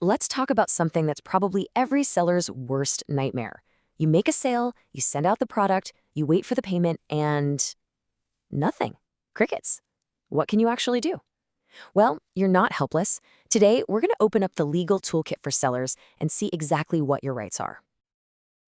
Let's talk about something that's probably every seller's worst nightmare. You make a sale, you send out the product, you wait for the payment, and nothing. Crickets. What can you actually do? Well, you're not helpless. Today, we're going to open up the legal toolkit for sellers and see exactly what your rights are.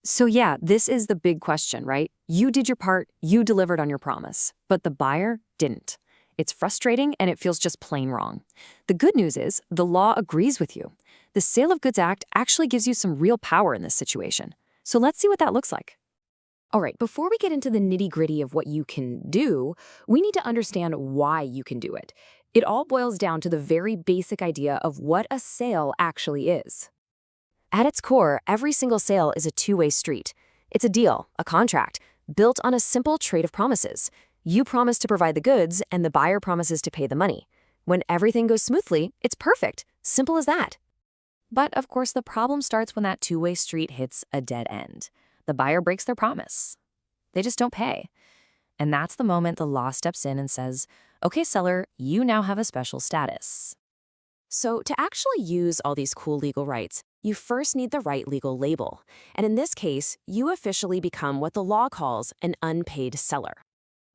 So yeah, this is the big question, right? You did your part, you delivered on your promise, but the buyer didn't. It's frustrating and it feels just plain wrong. The good news is the law agrees with you. The Sale of Goods Act actually gives you some real power in this situation. So let's see what that looks like. All right, before we get into the nitty-gritty of what you can do, we need to understand why you can do it. It all boils down to the very basic idea of what a sale actually is. At its core, every single sale is a two-way street. It's a deal, a contract, built on a simple trade of promises. You promise to provide the goods, and the buyer promises to pay the money. When everything goes smoothly, it's perfect. Simple as that. But of course, the problem starts when that two-way street hits a dead end. The buyer breaks their promise. They just don't pay. And that's the moment the law steps in and says, okay, seller, you now have a special status. So to actually use all these cool legal rights, you first need the right legal label. And in this case, you officially become what the law calls an unpaid seller.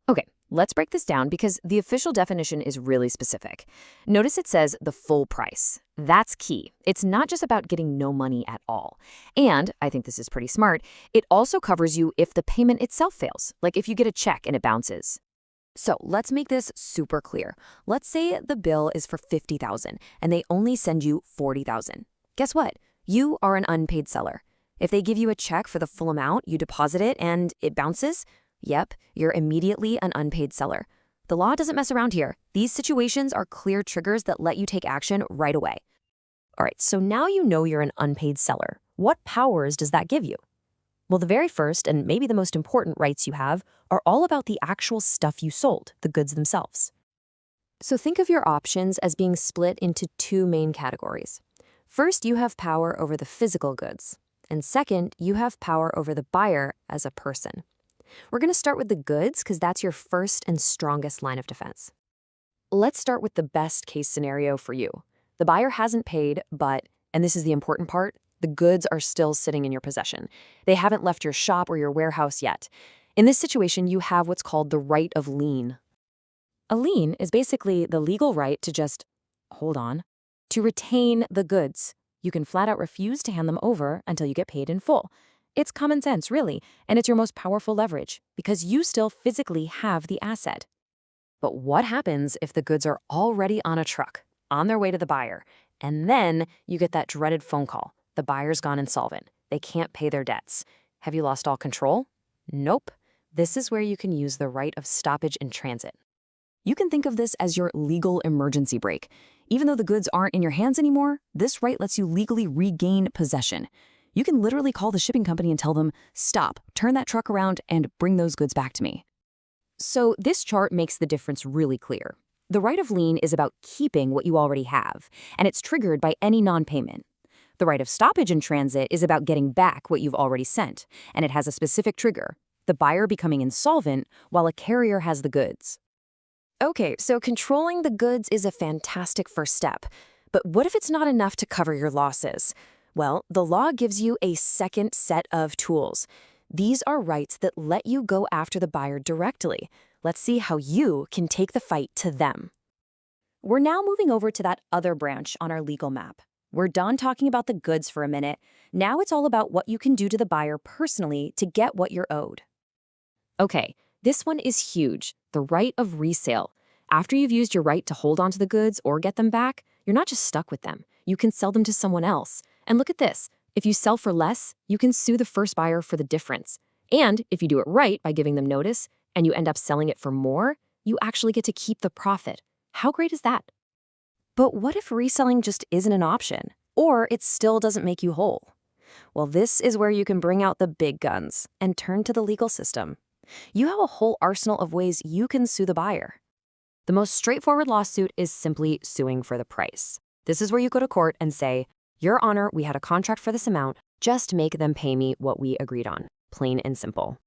Okay, let's break this down because the official definition is really specific. Notice it says the full price. That's key. It's not just about getting no money at all. And, I think this is pretty smart, it also covers you if the payment itself fails, like if you get a check and it bounces. So let's make this super clear. Let's say the bill is for $50,000 and they only send you $40,000. Guess what? You are an unpaid seller. If they give you a check for the full amount, you deposit it and it bounces, yep, you're immediately an unpaid seller. The law doesn't mess around here. These situations are clear triggers that let you take action right away. All right, so now you know you're an unpaid seller. What powers does that give you? Well, the very first and maybe the most important rights you have are all about the actual stuff you sold, the goods themselves. So think of your options as being split into two main categories. First, you have power over the physical goods. And second, you have power over the buyer as a person. We're going to start with the goods because that's your first and strongest line of defense. Let's start with the best case scenario for you. The buyer hasn't paid, but, and this is the important part, the goods are still sitting in your possession. They haven't left your shop or your warehouse yet. In this situation, you have what's called the right of lien. A lien is basically the legal right to just, hold on, to retain the goods. You can flat out refuse to hand them over until you get paid in full. It's common sense, really, and it's your most powerful leverage because you still physically have the asset. But what happens if the goods are already on a truck, on their way to the buyer, and then you get that dreaded phone call? The buyer's gone insolvent. They can't pay their debts. Have you lost all control? Nope. This is where you can use the right of stoppage in transit. You can think of this as your legal emergency brake. Even though the goods aren't in your hands anymore, this right lets you legally regain possession. You can literally call the shipping company and tell them, stop, turn that truck around, and bring those goods back to me. So this chart makes the difference really clear. The right of lien is about keeping what you already have, and it's triggered by any non-payment. The right of stoppage in transit is about getting back what you've already sent, and it has a specific trigger, the buyer becoming insolvent while a carrier has the goods. Okay, so controlling the goods is a fantastic first step, but what if it's not enough to cover your losses? Well, the law gives you a second set of tools. These are rights that let you go after the buyer directly. Let's see how you can take the fight to them. We're now moving over to that other branch on our legal map. We're done talking about the goods for a minute. Now it's all about what you can do to the buyer personally to get what you're owed. Okay, this one is huge, the right of resale. After you've used your right to hold onto the goods or get them back, you're not just stuck with them. You can sell them to someone else. And look at this. If you sell for less, you can sue the first buyer for the difference. And if you do it right by giving them notice and you end up selling it for more, you actually get to keep the profit. How great is that? But what if reselling just isn't an option, or it still doesn't make you whole? Well, this is where you can bring out the big guns and turn to the legal system. You have a whole arsenal of ways you can sue the buyer. The most straightforward lawsuit is simply suing for the price. This is where you go to court and say, Your Honor, we had a contract for this amount, just make them pay me what we agreed on. Plain and simple.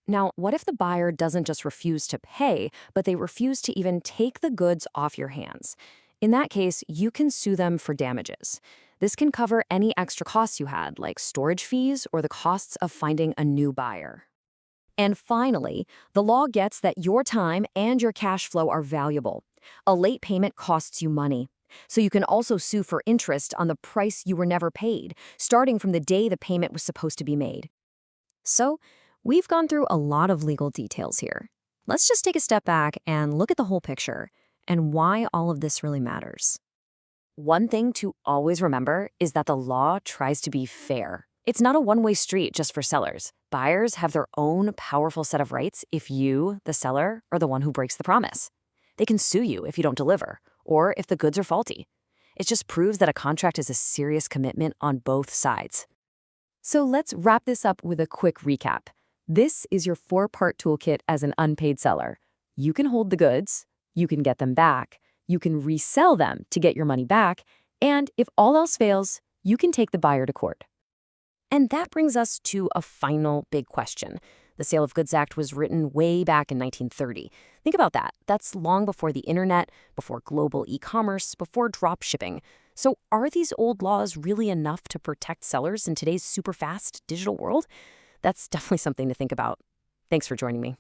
Now, what if the buyer doesn't just refuse to pay, but they refuse to even take the goods off your hands? In that case, you can sue them for damages. This can cover any extra costs you had, like storage fees or the costs of finding a new buyer. And finally, the law gets that your time and your cash flow are valuable. A late payment costs you money. So you can also sue for interest on the price you were never paid, starting from the day the payment was supposed to be made. So, we've gone through a lot of legal details here. Let's just take a step back and look at the whole picture and why all of this really matters. One thing to always remember is that the law tries to be fair. It's not a one-way street just for sellers. Buyers have their own powerful set of rights if you, the seller, are the one who breaks the promise. They can sue you if you don't deliver, or if the goods are faulty. It just proves that a contract is a serious commitment on both sides. So let's wrap this up with a quick recap. This is your 4-part toolkit as an unpaid seller. You can hold the goods, you can get them back, you can resell them to get your money back, and if all else fails, you can take the buyer to court. And that brings us to a final big question. The Sale of Goods Act was written way back in 1930. Think about that. That's long before the internet, before global e-commerce, before drop shipping. So are these old laws really enough to protect sellers in today's super fast digital world? That's definitely something to think about. Thanks for joining me.